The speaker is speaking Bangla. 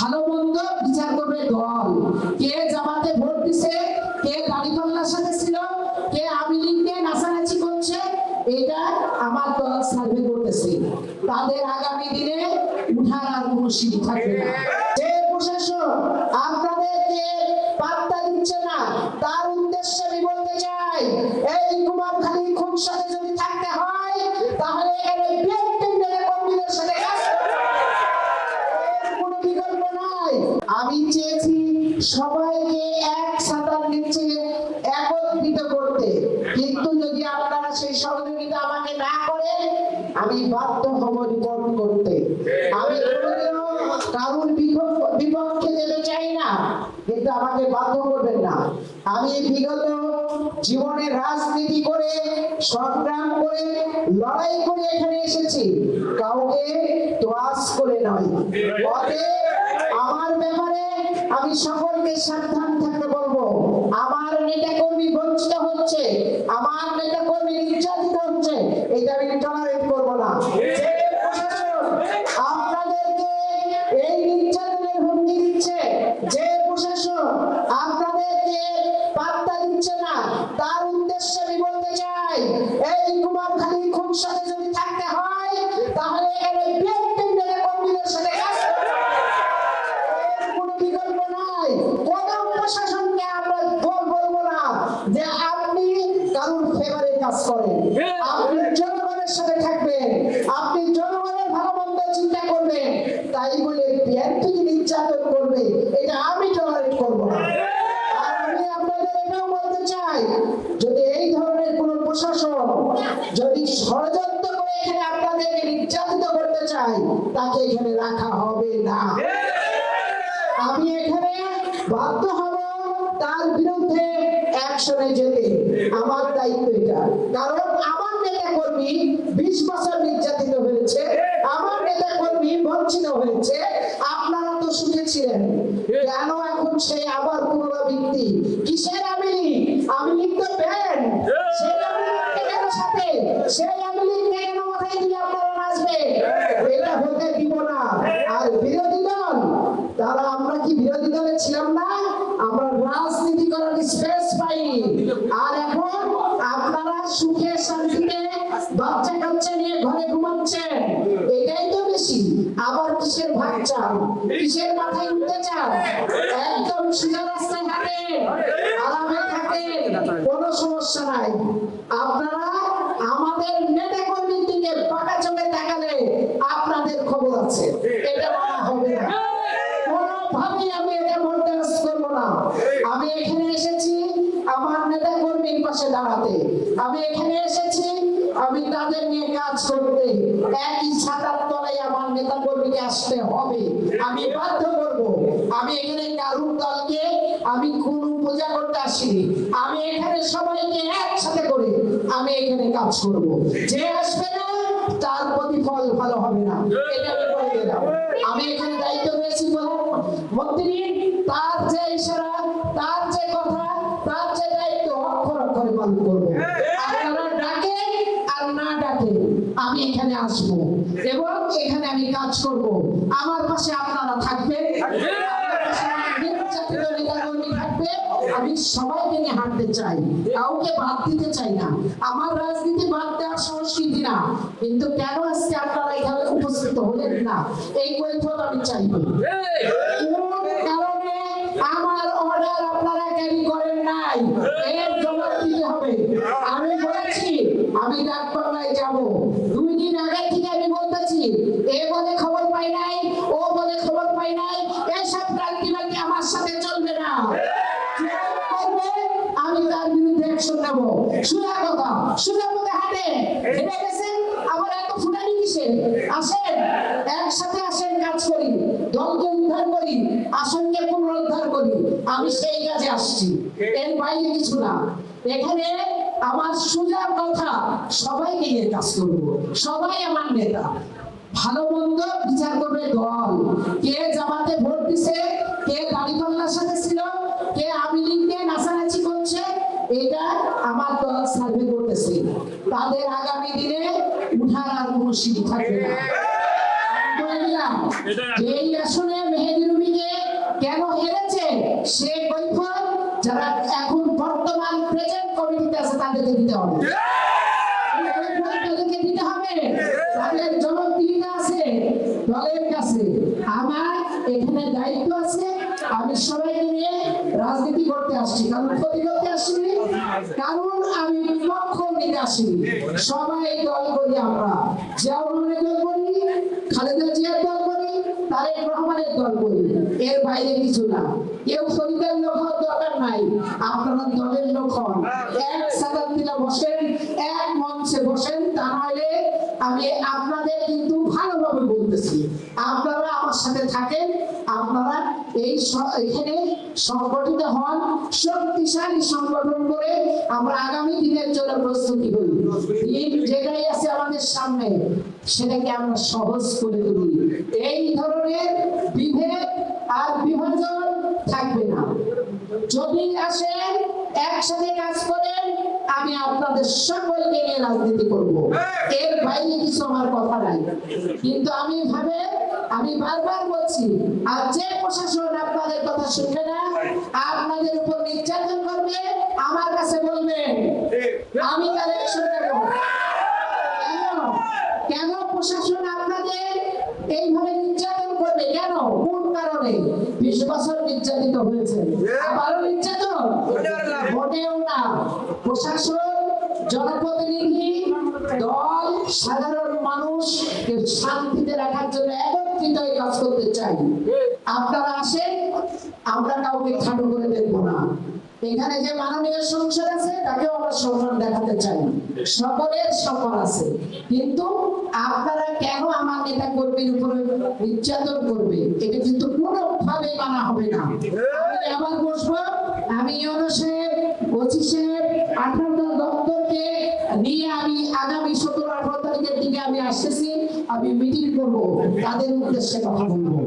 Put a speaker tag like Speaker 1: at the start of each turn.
Speaker 1: ভালো মন্দ বিচার করবে দল। কে জামাতে ভোট দিছে, কে দাড়িপাল্লার সাথে ছিল, কে আওয়ামী লীগ নিয়ে নাচানাচি করছে, এটা আমার দল সার্ভে করতেছে। তাদের আগামী দিনে উঠার আর কোনো সিঁড়ি থাকবে না। যে প্রশাসন আপনাদেরকে পাত্তা দিচ্ছে না, তার উদ্দেশ্যে আমি বলতে চাই, এই কুমারখালী খুন সাথে যদি থাকতে হয় তাহলে এখানে কর্মীদের সাথে কাজ করতে হবে, কোনো বিকল্প নাই। আমি চেয়েছি সবাইকে এক ছাতার নিচে একত্রিত করতে, কিন্তু যদি আপনারা সেই সহযোগিতা আমাকে না করেন আমি বাধ্য হব রিপোর্ট করতে। আমি কোনোদিনও কারোর বিপক্ষে যেতে চাই না, কিন্তু আমাকে বাধ্য করবেন না। আমি বিগত জীবনে রাজনীতি করে, সংগ্রাম করে, লড়াই করে এখানে এসেছি, কাউকে তোয়াজ করে নয়। আমার ব্যাপারে আমি সকলকে সাবধান থাকতে বলবো। আমার নেতাকর্মী বঞ্চিত হচ্ছে, আমার নেতাকর্মী নির্যাতিত হচ্ছে, এটা আমি টলারেট করবো না। আপনাদেরকে এই নির্যাতনের হুমকি দিচ্ছে, যে প্রশাসন আপনাদেরকে পাত্তা দিচ্ছে না, তার উদ্দেশ্যে আমি বলতে চাই, এই কুমারখালী খুন সাথে যদি থাকতে হয় তাহলে এখানে কর্মীদের সাথে কাজ করতে হবে, কোনো বিকল্প নাই। কোন প্রশাসনকে আমরা বলবো না যে আপনি কারোর ফেভারে কাজ করেন, আপনি জনগণের সাথে থাকবেন, আপনি জনগণের ভালো মন্দ চিন্তা করবেন, তাই বলে বিএনপিকে নির্যাতন করবে, এটা আমি টলারেট করবো না। আর আমি আপনাদের এটাও বলতে চাই, যদি এই ধরনের কোন প্রশাসন যদি ষড়যন্ত্র করে এখানে আপনাদেরকে নির্যাতিত করতে চায়, তাকে এখানে রাখা হবে না। আমি এখানে বাধ্য হব তার বিরুদ্ধে অ্যাকশনে যেতে। আমার দায়িত্ব এটা, কারণ আমার নেতা কর্মী 20 বছর নির্যাতিত হয়েছে, আমার নেতা কর্মী বঞ্চিত হয়েছে। আপনারা তো সুখে ছিলেন, কেন এখন সেই আবার পুনরাবৃত্তি? কিসের আওয়ামী লীগ তো ব্যান, সেই আওয়ামী লীগকে কেন সাথে, সেই আওয়ামী লীগকে কেন মাথায় দিয়ে আপনারা নাচবে? এটা হতে দিব না। আর বিরোধী দল, তারা আমরা কি বিরোধী দলে ছিলাম না? আমরা রাজনীতি করার স্পেস পাইনি। আর এখন আপনারা সুখে শান্তিতে বাচ্চা কাচ্চা নিয়ে ঘরে ঘুমাচ্ছেন, এটাই তো বেশি। আবার কিসের ভাগ চান, কিসের মাথায় উঠতে চান? একদম সোজা রাস্তায় হাঁটেন, আরামে থাকেন, কোনো সমস্যা নাই। আপনারা আমাদের নেতা কর্মীর দিকে পাকা চোখে তাকালে আপনাদের খবর আছে, এটা বলা হবে না। কোনোভাবেই আমি এটা বরদাস্ত করবো না। আমি এখানে এসেছি আমার নেতা কর্মীর পাশে দাঁড়াতে, আমি এখানে এসেছি আমি তাদের নিয়ে কাজ করতে। একই ছাতার তলায় আমার নেতা কর্মীকে আসতে হবে, আমি বাধ্য করব। আমি এখানে কারুর দলকে আমি কোনো পূজা করতে আসিনি, আমি এখানে সবাইকে একসাথে করে আমি এখানে কাজ করব। যে আসবে না তার প্রতিফল ভালো হবে না, এটা আমি বলে দিলাম। আমি এখানে দায়িত্ব পেয়েছি মন্ত্রী, তার যে ইশারা, তার যে কথা, তার যে দায়িত্ব অক্ষর অক্ষরে পালন করবো। আপনারা ডাকে আর না ডাকে আমি এখানে আসবো এবং এখানে আমি কাজ করব। আমার পাশে আপনারা থাকবেন, আমি সবাইকে নিয়ে হাঁটতে চাই, কাউকে বাদ দিতে চাই না। আমার রাজনীতি বাদ দেওয়ার সংস্কৃতি না, কিন্তু কেন আজকে আপনারা এখানে উপস্থিত হলেন না এই কৈফিয়ত আমি চাইব। কোন কারণে আমার অর্ডার আপনারা ক্যারি করেন নাই, এর জবাব দিতে হবে। আমি বলেছি আমি ডাকবাংলায় যাব, 2 দিন আগে থেকে আমি বলতেছি, এ বলে খবর পাই নাই, ও বলে খবর পাই নাই, এসব ক্রান্তিবাদী আমার সাথে চলবে না। আমি তার বিরুদ্ধে অ্যাকশন নেব। সোজা কথা, সোজা পথে হাঁটে হেঁটে গেছেন, আবার এত ফুটানি কিসে? আসেন একসাথে, আসেন কাজ করি, দলকে উদ্ধার করি, আসনকে পুনরুদ্ধার করি। আমি সেই কাজে আসছি, এর বাইরে কিছু না। এখানে আমার সোজা কথা, সবাইকে নিয়ে কাজ করবো, সবাই আমার নেতা। ভালো মন্দ বিচার করবে দল। কে জামাতে ভোট দিছে, কে দাড়িপাল্লার সাথে ছিল, কে আওয়ামী লীগ নিয়ে নাচানাচি করছে, এটা আমার দল সার্ভে করতেছে। তাদের আগামী দিনে উঠার আর কোনো সিঁড়ি থাকবে না। এই আসনে মেহেদী রুবিকে এখানে দায়িত্ব আছে, আমি সবাইকে নিয়ে রাজনীতি করতে আসছি, কারণ ক্ষতি করতে আসিনি, কারণ আমি পক্ষ নিতে আসিনি। সবাই দল করি আমরা, জিয়াউর রহমানের দল করি, খালেদা জিয়ার দল করি, তারেক রহমানের দল করি, এর বাইরে কিছু না। কেউ শরীরের লোক হওয়ার দরকার নাই, আপনারা দলের লোক হন, এক সাদার দিলে বসেন, এক মঞ্চে বসেন, তা নইলে আমি আপনাদের কিন্তু ভালোভাবে বলতেছি, আপনারা আমার সাথে থাকেন, আপনারা এখানে সংগঠিত হন, শক্তিশালী সংগঠন করে আমরা আগামী দিনের জন্য প্রস্তুতি হই। দিন যেটাই আছে আমাদের সামনে সেটাকে আমরা সহজ করে তুলি। এই ধরনের বিভেদ আর বিভাজন থাকবে না। যদি আসেন একসাথে কাজ করেন, আমি আপনাদের সকলকে নিয়ে রাজনীতি করব, এর বাইরে কিছু আমার কথা নাই। কিন্তু আমি বারবার বলছি, আর যে প্রশাসন আপনাদের কথা শুনবে না, আপনাদের উপর নির্যাতন করবে, আমার কাছে বলবেন, আমি তার অ্যাকশন নেব। কেন প্রশাসন আপনাদের এইভাবে নির্যাতন করবে? কেন, কোন কারণে? 20 বছর নির্যাতিত হয়েছে, আবারও নির্যাতন? মোটেও না। প্রশাসন, জনপ্রতিনিধি দল, সাধারণ মানুষ শান্তিতে রাখার জন্য একত্রিত হয়ে কাজ করতে চাই। আপনারা আসেন, আমরা কাউকে খাটো করে দেখবো না। এখানে যে মাননীয় সংসদ আছে তাকেও আমরা সম্মান দেখাতে চাই, সকলের সম্মান আছে। কিন্তু আপনারা কেন আমার নেতা কর্মীর উপরে নির্যাতন করবে? এটা কিন্তু কোনোভাবে মানা হবে না। আমি আবার বসবো, আমি ইউনূস সাহেব, ওসি সাহেব, 18 দপ্তরকে নিয়ে আমি আগামী 17-18 তারিখের দিকে আমি আসতেছি, আমি মিটিং করবো, তাদের উদ্দেশ্যে কথা বলবো।